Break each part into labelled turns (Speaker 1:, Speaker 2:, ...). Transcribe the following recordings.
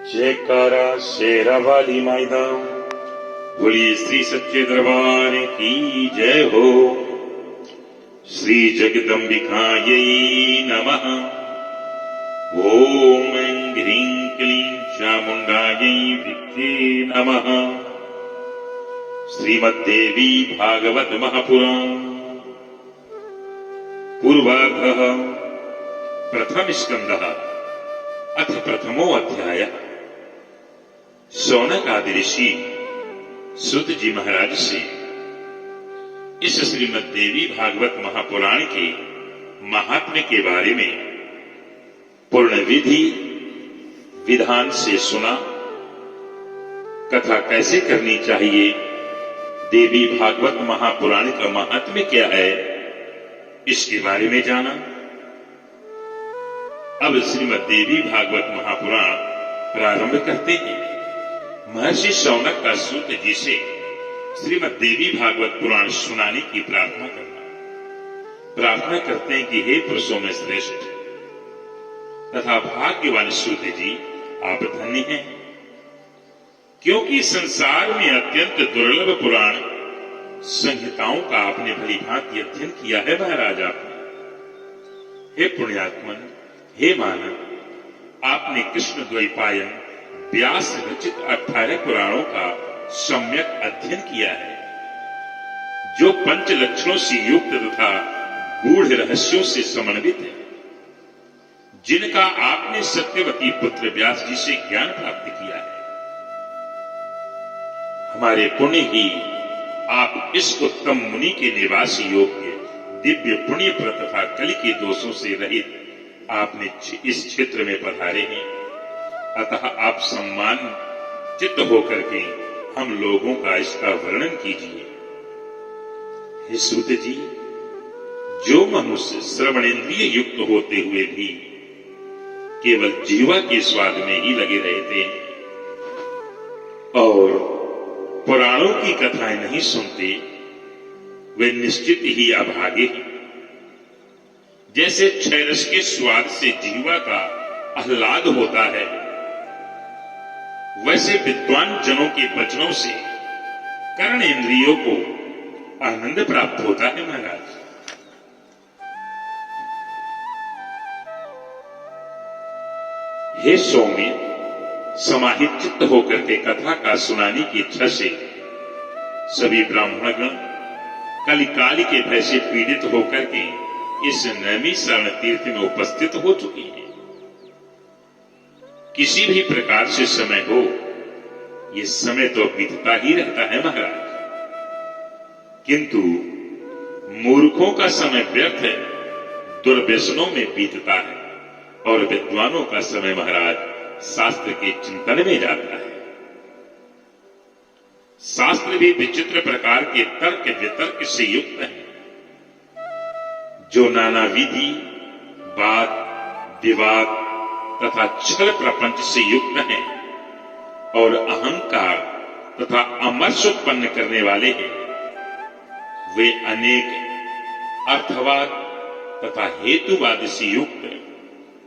Speaker 1: जयकारा शेरा वाली माइदा, बोलिए श्री सच्चे दरबार की जय हो। श्री जगदम्बिकायै नमः। ओम ह्रीं क्लीं चामुंडायै विद्ये नमः। श्रीमद्देवी भागवत महापुराण पूर्वार्धः प्रथम स्कंदः अथ प्रथमो अध्यायः। शौनक आदि ऋषि सुत जी महाराज से इस श्रीमद् देवी भागवत महापुराण के महात्म्य के बारे में पूर्ण विधि विधान से सुना। कथा कैसे करनी चाहिए, देवी भागवत महापुराण का महात्म्य क्या है, इसके बारे में जाना। अब श्रीमद् देवी भागवत महापुराण प्रारंभ करते हैं। महर्षि शौनक का सूत जी से श्रीमद् देवी भागवत पुराण सुनाने की प्रार्थना करना। प्रार्थना करते हैं कि हे पुरुषों में श्रेष्ठ तथा भाग्यवान सूत जी, आप धन्य हैं, क्योंकि संसार में अत्यंत दुर्लभ पुराण संहिताओं का आपने भली भांति अध्ययन किया है महाराज। आपने हे पुण्यात्मन, हे मानव, आपने कृष्ण द्वैपायन व्यास रचित 18 पुराणों का सम्यक अध्ययन किया है, जो पंच लक्षणों से युक्त तथा गूढ़ रहस्यों से समन्वित है, जिनका आपने सत्यवती पुत्र व्यास जी से ज्ञान प्राप्त किया है। हमारे पुण्य ही आप इस उत्तम मुनि के निवास योग्य दिव्य पुण्य तथा कलि के दोषों से रहित आपने इस क्षेत्र में पधारे हैं। अतः आप सम्मान चित्त होकर के हम लोगों का इसका वर्णन कीजिए। हे सूत जी, जो मनुष्य श्रवणेन्द्रिय युक्त होते हुए भी केवल जीवा के स्वाद में ही लगे रहते हैं और पुराणों की कथाएं नहीं सुनते, वे निश्चित ही अभागे हैं। जैसे क्षयरस के स्वाद से जीवा का आह्लाद होता है, वैसे विद्वान जनों के वचनों से कर्ण इंद्रियों को आनंद प्राप्त होता है महाराज। हे सौम्य, समाहित चित्त होकर के कथा का सुनाने की इच्छा से सभी ब्राह्मणगण कलिकाल के भय से पीड़ित होकर के इस नैमी शरण तीर्थ में उपस्थित हो चुकी हैं। किसी भी प्रकार से समय हो, ये समय तो बीतता ही रहता है महाराज, किंतु मूर्खों का समय व्यर्थ है, दुर्व्यसनों में बीतता है, और विद्वानों का समय महाराज शास्त्र के चिंतन में जाता है। शास्त्र भी विचित्र प्रकार के तर्क वितर्क से युक्त है, जो नाना विधि वाद विवाद तथा छल प्रपंच से युक्त हैं और अहंकार तथा अमर्ष उत्पन्न करने वाले हैं। वे अनेक अर्थवाद तथा हेतुवाद से युक्त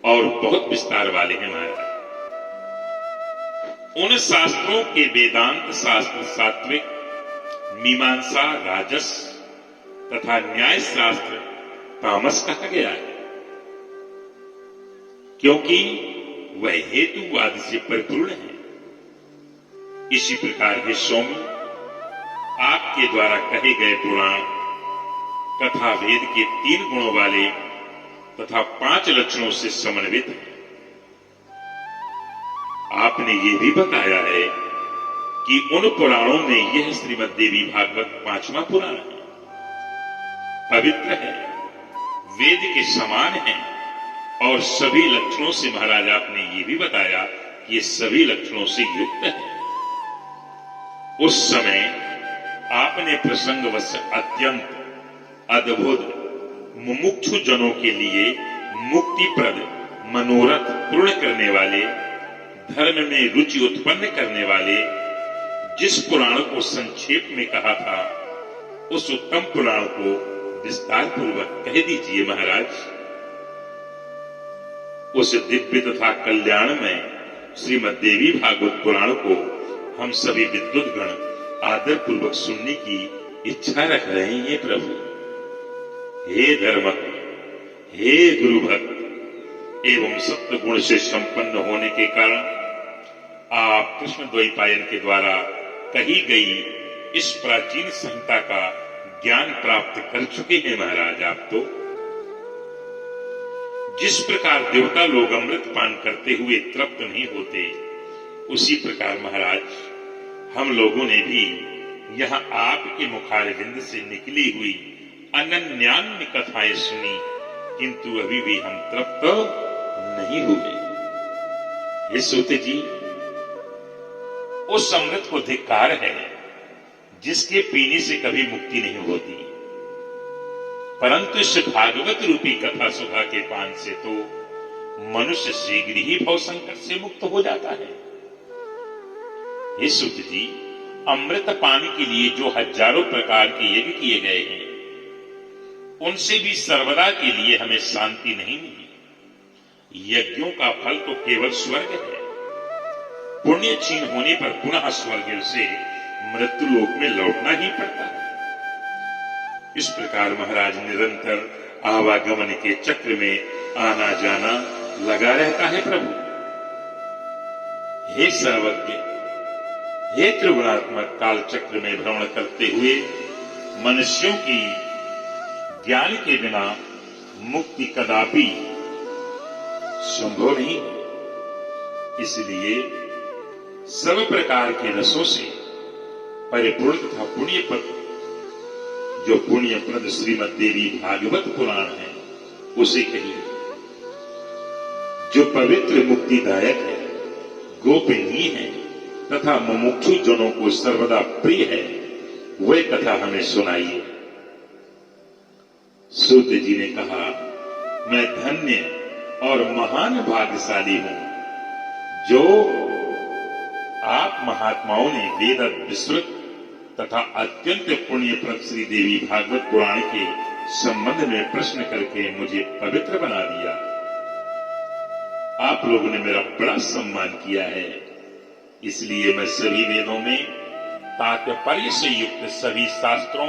Speaker 1: और बहुत विस्तार वाले हैं महाराज। उन शास्त्रों के वेदांत शास्त्र सात्विक, मीमांसा राजस तथा न्याय शास्त्र तामस कहा गया है, क्योंकि वह हेतुवाद से परिपूर्ण है। इसी प्रकार के सौम्य, आपके द्वारा कहे गए पुराण कथा वेद के 3 गुणों वाले तथा 5 लक्षणों से समन्वित है। आपने ये भी बताया है कि उन पुराणों में यह श्रीमद् देवी भागवत 5वां पुराण है, पवित्र है, वेद के समान है, और सभी लक्षणों से महाराज आपने ये भी बताया कि ये सभी लक्षणों से युक्त है। उस समय आपने प्रसंगवश अत्यंत अद्भुत मुमुक्षु जनों के लिए मुक्तिप्रद मनोरथ पूर्ण करने वाले, धर्म में रुचि उत्पन्न करने वाले जिस पुराण को संक्षेप में कहा था, उस उत्तम पुराण को विस्तार पूर्वक कह दीजिए महाराज। उस दिव्य तथा कल्याण में श्रीमद् देवी भागवत पुराण को हम सभी विद्वत गण आदर पूर्वक सुनने की इच्छा रख रहे हैं। प्रभु हे धर्म, हे गुरु भक्त एवं सत्य गुण से संपन्न होने के कारण आप कृष्ण द्वैपायन के द्वारा कही गई इस प्राचीन संहिता का ज्ञान प्राप्त कर चुके हैं। महाराज, आप तो जिस प्रकार देवता लोग अमृत पान करते हुए तृप्त नहीं होते, उसी प्रकार महाराज हम लोगों ने भी यहाँ आपके मुखारविंद से निकली हुई अनन्यान्य कथाएं सुनी, किंतु अभी भी हम तृप्त नहीं हुए। ये सूत जी, उस अमृत को धिक्कार है जिसके पीने से कभी मुक्ति नहीं होती, परंतु इस भागवत रूपी कथा सुधा के पान से तो मनुष्य शीघ्र ही भव संकट से मुक्त हो जाता है। हे सूत जी, अमृत पाने के लिए जो हजारों प्रकार के यज्ञ किए गए हैं, उनसे भी सर्वदा के लिए हमें शांति नहीं मिली। यज्ञों का फल तो केवल स्वर्ग है। पुण्य क्षीण होने पर पुनः स्वर्ग से मृत्यु लोक में लौटना ही पड़ता है। इस प्रकार महाराज निरंतर आवागमन के चक्र में आना जाना लगा रहता है। प्रभु हे सर्वज्ञ, हे त्रिगुणात्मक काल चक्र में भ्रमण करते हुए मनुष्यों की ज्ञान के बिना मुक्ति कदापि संभव नहीं है। इसलिए सब प्रकार के रसों से परिपूर्ण तथा पुण्यप्रद, जो पुण्यप्रद श्रीमद् देवी भागवत पुराण है, उसे कहिए। जो पवित्र मुक्तिदायक है, गोपनीय है तथा मुमुक्षु जनों को सर्वदा प्रिय है, वह कथा हमें सुनाइए। सूत जी ने कहा, मैं धन्य और महान भाग्यशाली हूं जो आप महात्माओं ने वेद विस्तृत तथा अत्यंत पुण्यप्रद श्री देवी भागवत पुराण के संबंध में प्रश्न करके मुझे पवित्र बना दिया। आप लोगों ने मेरा बड़ा सम्मान किया है, इसलिए मैं सभी वेदों में तात्पर्य से युक्त सभी शास्त्रों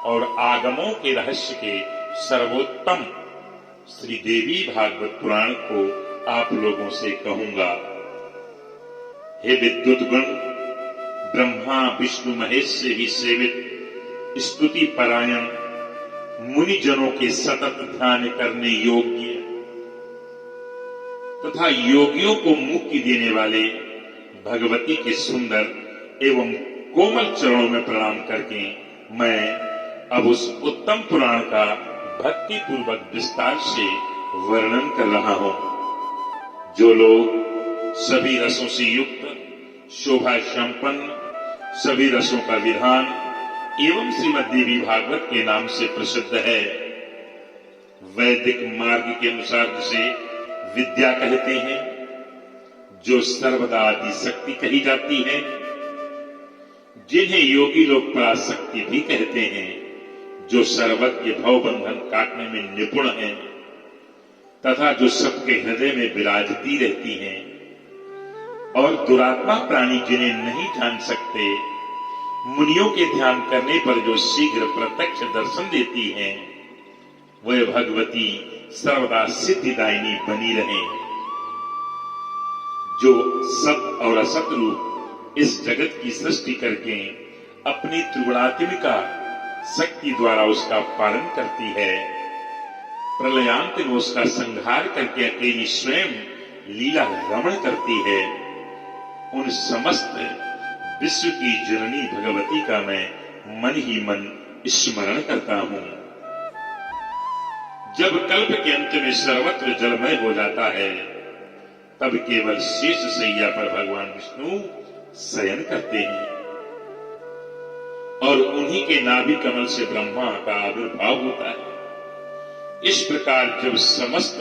Speaker 1: और आगमों के रहस्य के सर्वोत्तम श्री देवी भागवत पुराण को आप लोगों से कहूंगा। हे विद्युत गण, ब्रह्मा विष्णु महेश से भी सेवित स्तुति परायण मुनि जनों के सतत ध्यान करने योग्य तथा योगियों को मुक्ति देने वाले भगवती के सुंदर एवं कोमल चरणों में प्रणाम करके मैं अब उस उत्तम पुराण का भक्ति पूर्वक विस्तार से वर्णन कर रहा हूं। जो लोग सभी रसों से युक्त, शोभा संपन्न, सभी रसों का विधान एवं श्रीमद् देवी भागवत के नाम से प्रसिद्ध है, वैदिक मार्ग के अनुसार जिसे विद्या कहते हैं, जो सर्वदा आदि शक्ति कही जाती है, जिन्हें योगी लोग पराशक्ति भी कहते हैं, जो सर्वज्ञ भव बंधन काटने में निपुण हैं तथा जो सबके हृदय में विराजती रहती हैं, और दुरात्मा प्राणी जिन्हें नहीं जान सकते, मुनियों के ध्यान करने पर जो शीघ्र प्रत्यक्ष दर्शन देती हैं, वह भगवती सर्वदा सिद्धिदायिनी बनी रहे। जो सत और असत रूप इस जगत की सृष्टि करके अपनी त्रिगुणात्मिका शक्ति द्वारा उसका पालन करती है, प्रलयांत में उसका संहार करके अकेली स्वयं लीला रमण करती है, उन समस्त विश्व की जननी भगवती का मैं मन ही मन स्मरण करता हूं। जब कल्प के अंत में सर्वत्र जलमय हो जाता है, तब केवल शेष शैया पर भगवान विष्णु शयन करते हैं और उन्हीं के नाभि कमल से ब्रह्मा का आविर्भाव होता है। इस प्रकार जब समस्त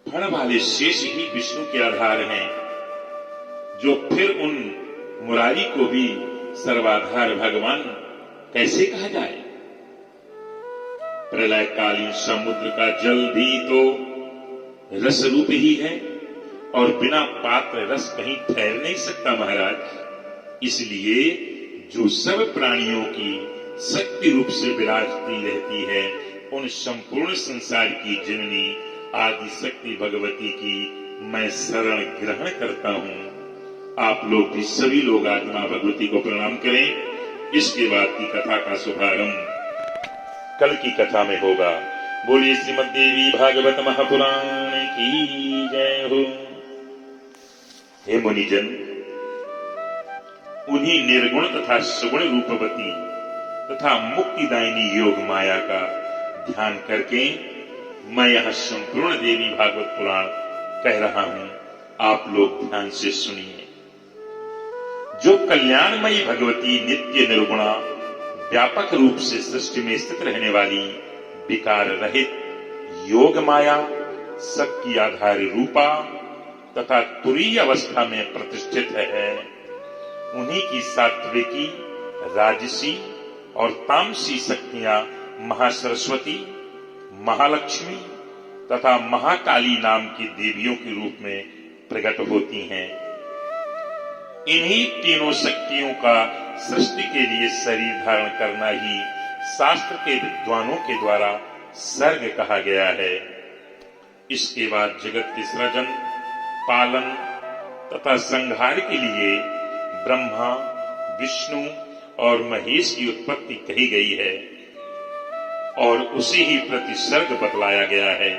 Speaker 1: फण वाले शेष ही विष्णु के आधार हैं, जो फिर उन मुरारी को भी सर्वाधार भगवान कैसे कहा जाए। प्रलयकालीन समुद्र का जल भी तो रस रूप ही है और बिना पात्र रस कहीं ठहर नहीं सकता महाराज। इसलिए जो सब प्राणियों की शक्ति रूप से विराजती रहती है, उन संपूर्ण संसार की जननी आदि शक्ति भगवती की मैं शरण ग्रहण करता हूँ। आप लोग भी सभी लोग आज मां भगवती को प्रणाम करें। इसके बाद की कथा का शुभारंभ कल की कथा में होगा। बोलिए श्रीमद् देवी भागवत महापुराण की जय हो। हे मुनिजन, उन्हीं निर्गुण तथा सुगुण रूपवती तथा मुक्तिदायिनी योग माया का ध्यान करके मैं यह संपूर्ण देवी भागवत पुराण कह रहा हूं। आप लोग ध्यान से सुनिए। जो कल्याणमयी भगवती नित्य निर्गुणा व्यापक रूप से सृष्टि में स्थित रहने वाली विकार रहित योग माया, सबकी आधार रूपा तथा तुरीय अवस्था में प्रतिष्ठित है, उन्हीं की सात्विकी, राजसी और तामसी शक्तियां महासरस्वती, महालक्ष्मी तथा महाकाली नाम की देवियों के रूप में प्रकट होती हैं। इन्हीं तीनों शक्तियों का सृष्टि के लिए शरीर धारण करना ही शास्त्र के विद्वानों के द्वारा सर्ग कहा गया है। इसके बाद जगत के सृजन, पालन तथा संहार के लिए ब्रह्मा, विष्णु और महेश की उत्पत्ति कही गई है और उसी ही प्रति सर्ग बतलाया गया है।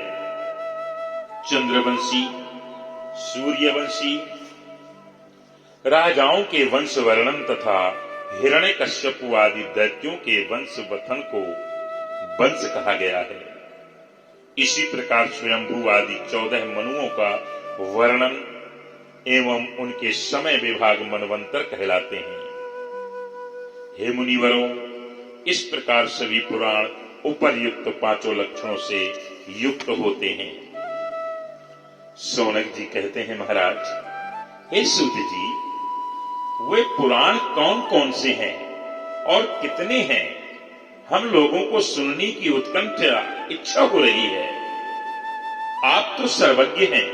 Speaker 1: चंद्रवंशी, सूर्यवंशी राजाओं के वंश वर्णन तथा हिरण्यकश्यप आदि दैत्यों के वंश वथन को वंश कहा गया है। इसी प्रकार स्वयंभू आदि 14 मनुओं का वर्णन एवं उनके समय विभाग मनवंतर कहलाते हैं। हे मुनिवरों, इस प्रकार सभी पुराण उपर्युक्त 5 लक्षणों से युक्त होते हैं। शौनक जी कहते हैं, महाराज, हे सूत जी, वे पुराण कौन कौन से हैं और कितने हैं? हम लोगों को सुनने की उत्कंठा इच्छा हो रही है। आप तो सर्वज्ञ हैं,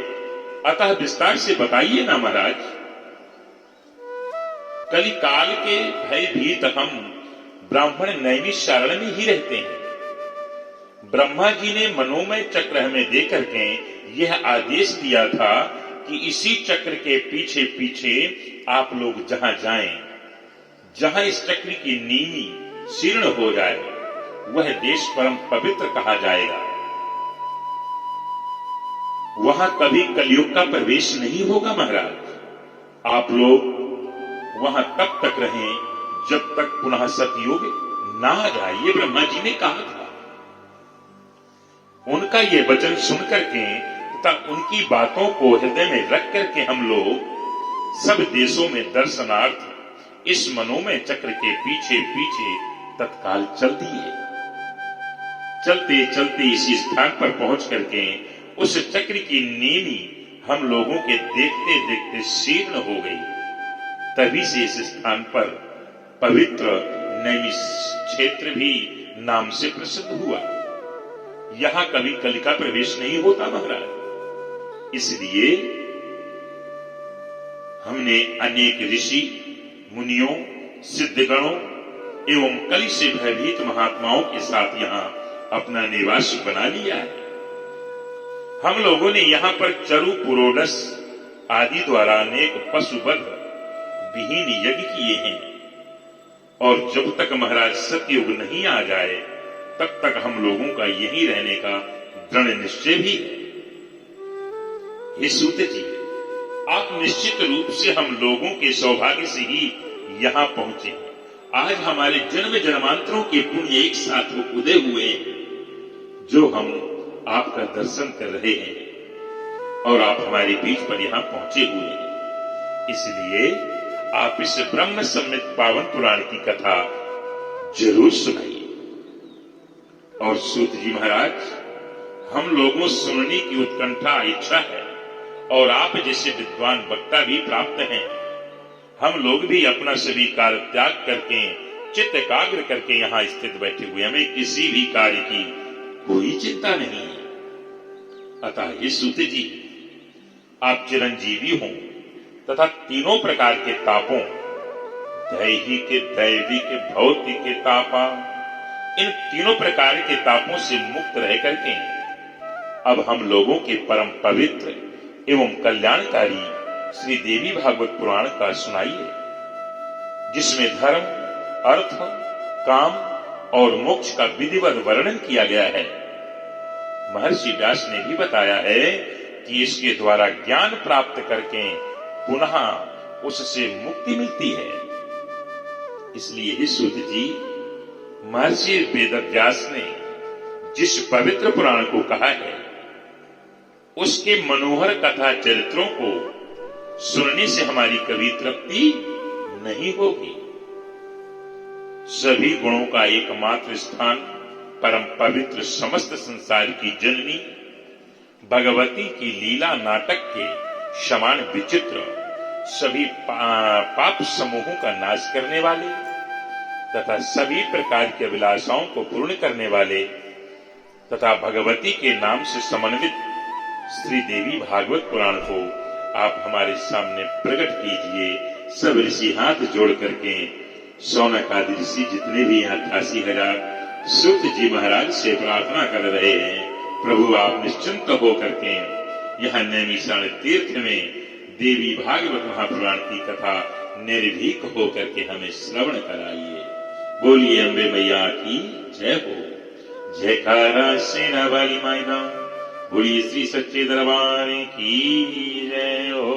Speaker 1: अतः विस्तार से बताइए ना महाराज। कलिकाल के भयभीत हम ब्राह्मण नैमिषारण्य में ही रहते हैं। ब्रह्मा जी ने मनोमय चक्र हमें देकर के यह आदेश दिया था कि इसी चक्र के पीछे पीछे आप लोग जहां जाएं, जहां इस चक्र की नीमी शीर्ण हो जाए, वह देश परम पवित्र कहा जाएगा। वहां कभी कलयुग का प्रवेश नहीं होगा महाराज। आप लोग वहां तब तक रहें जब तक पुनः सतयुग ना आ जाए, ये ब्रह्मा जी ने कहा था। उनका ये वचन सुनकर के तथा उनकी बातों को हृदय में रख करके हम लोग सब देशों में दर्शनार्थ इस मनोमय चक्र के पीछे पीछे तत्काल चल दिए। चलते चलते इसी स्थान पर पहुंच करके उस चक्र की नीमी हम लोगों के देखते देखते शीर्ण हो गई। तभी से इस स्थान पर पवित्र नैमिष क्षेत्र भी नाम से प्रसिद्ध हुआ। यहां कभी कली का प्रवेश नहीं होता महाराज। इसलिए हमने अनेक ऋषि, मुनियों, सिद्धगणों एवं कली से भयभीत महात्माओं के साथ यहां अपना निवास बना लिया है। हम लोगों ने यहां पर चरु पुरोडस आदि द्वारा अनेक पशुवध विहीन यज्ञ किए हैं और जब तक महाराज सतयुग नहीं आ जाए तब तक हम लोगों का यहीं रहने का दृढ़ निश्चय भी है। हे सूत जी, आप निश्चित रूप से हम लोगों के सौभाग्य से ही यहां पहुंचे हैं। आज हमारे जन्म जन्मांतरों के पुण्य एक साथ उदय हुए हैं, जो हम आपका दर्शन कर रहे हैं और आप हमारे बीच पर यहां पहुंचे हुए हैं। इसलिए आप इस ब्रह्म सम्मित पावन पुराण की कथा जरूर सुनाइए। और सूत जी महाराज, हम लोगों सुनने की उत्कंठा इच्छा है और आप जैसे विद्वान वक्ता भी प्राप्त हैं। हम लोग भी अपना सभी कार्य त्याग करके चित्त एकाग्र करके यहाँ स्थित बैठे हुए, हमें किसी भी कार्य की कोई चिंता नहीं है। अतः ये सूत जी, आप चिरंजीवी हों तथा तीनों प्रकार के तापों, दैहिक, दैविक, भौतिक तापा, इन तीनों प्रकार के तापों से मुक्त रह करके अब हम लोगों के परम पवित्र एवं कल्याणकारी श्री देवी भागवत पुराण का सुनाइए, जिसमें धर्म, अर्थ, काम और मोक्ष का विधिवत वर्णन किया गया है। महर्षि व्यास ने भी बताया है कि इसके द्वारा ज्ञान प्राप्त करके पुनः उससे मुक्ति मिलती है। इसलिए ही सूत जी, महर्षि वेदव्यास ने जिस पवित्र पुराण को कहा है, उसके मनोहर कथा चरित्रों को सुनने से हमारी कभी तृप्ति नहीं होगी। सभी गुणों का एकमात्र स्थान, परम पवित्र समस्त संसार की जननी भगवती की लीला नाटक के समान विचित्र, सभी पाप समूहों का नाश करने वाले तथा सभी प्रकार के अभिलाषाओं को पूर्ण करने वाले तथा भगवती के नाम से समन्वित श्री देवी भागवत पुराण को आप हमारे सामने प्रकट कीजिए। सब ऋषि हाथ जोड़ करके शौनक आदि ऋषि जितने भी यहाँ 88,000 सूत जी महाराज से प्रार्थना कर रहे हैं, प्रभु आप निश्चिंत होकर के यहाँ नैमिषारण्य तीर्थ में देवी भागवत महापुराण की कथा निर्भीक होकर के हमें श्रवण कराइए। बोलिए अम्बे मैया की जय हो। जयकारा सेना वाली मायना, बोलिए श्री सच्चे दरबार की जय हो।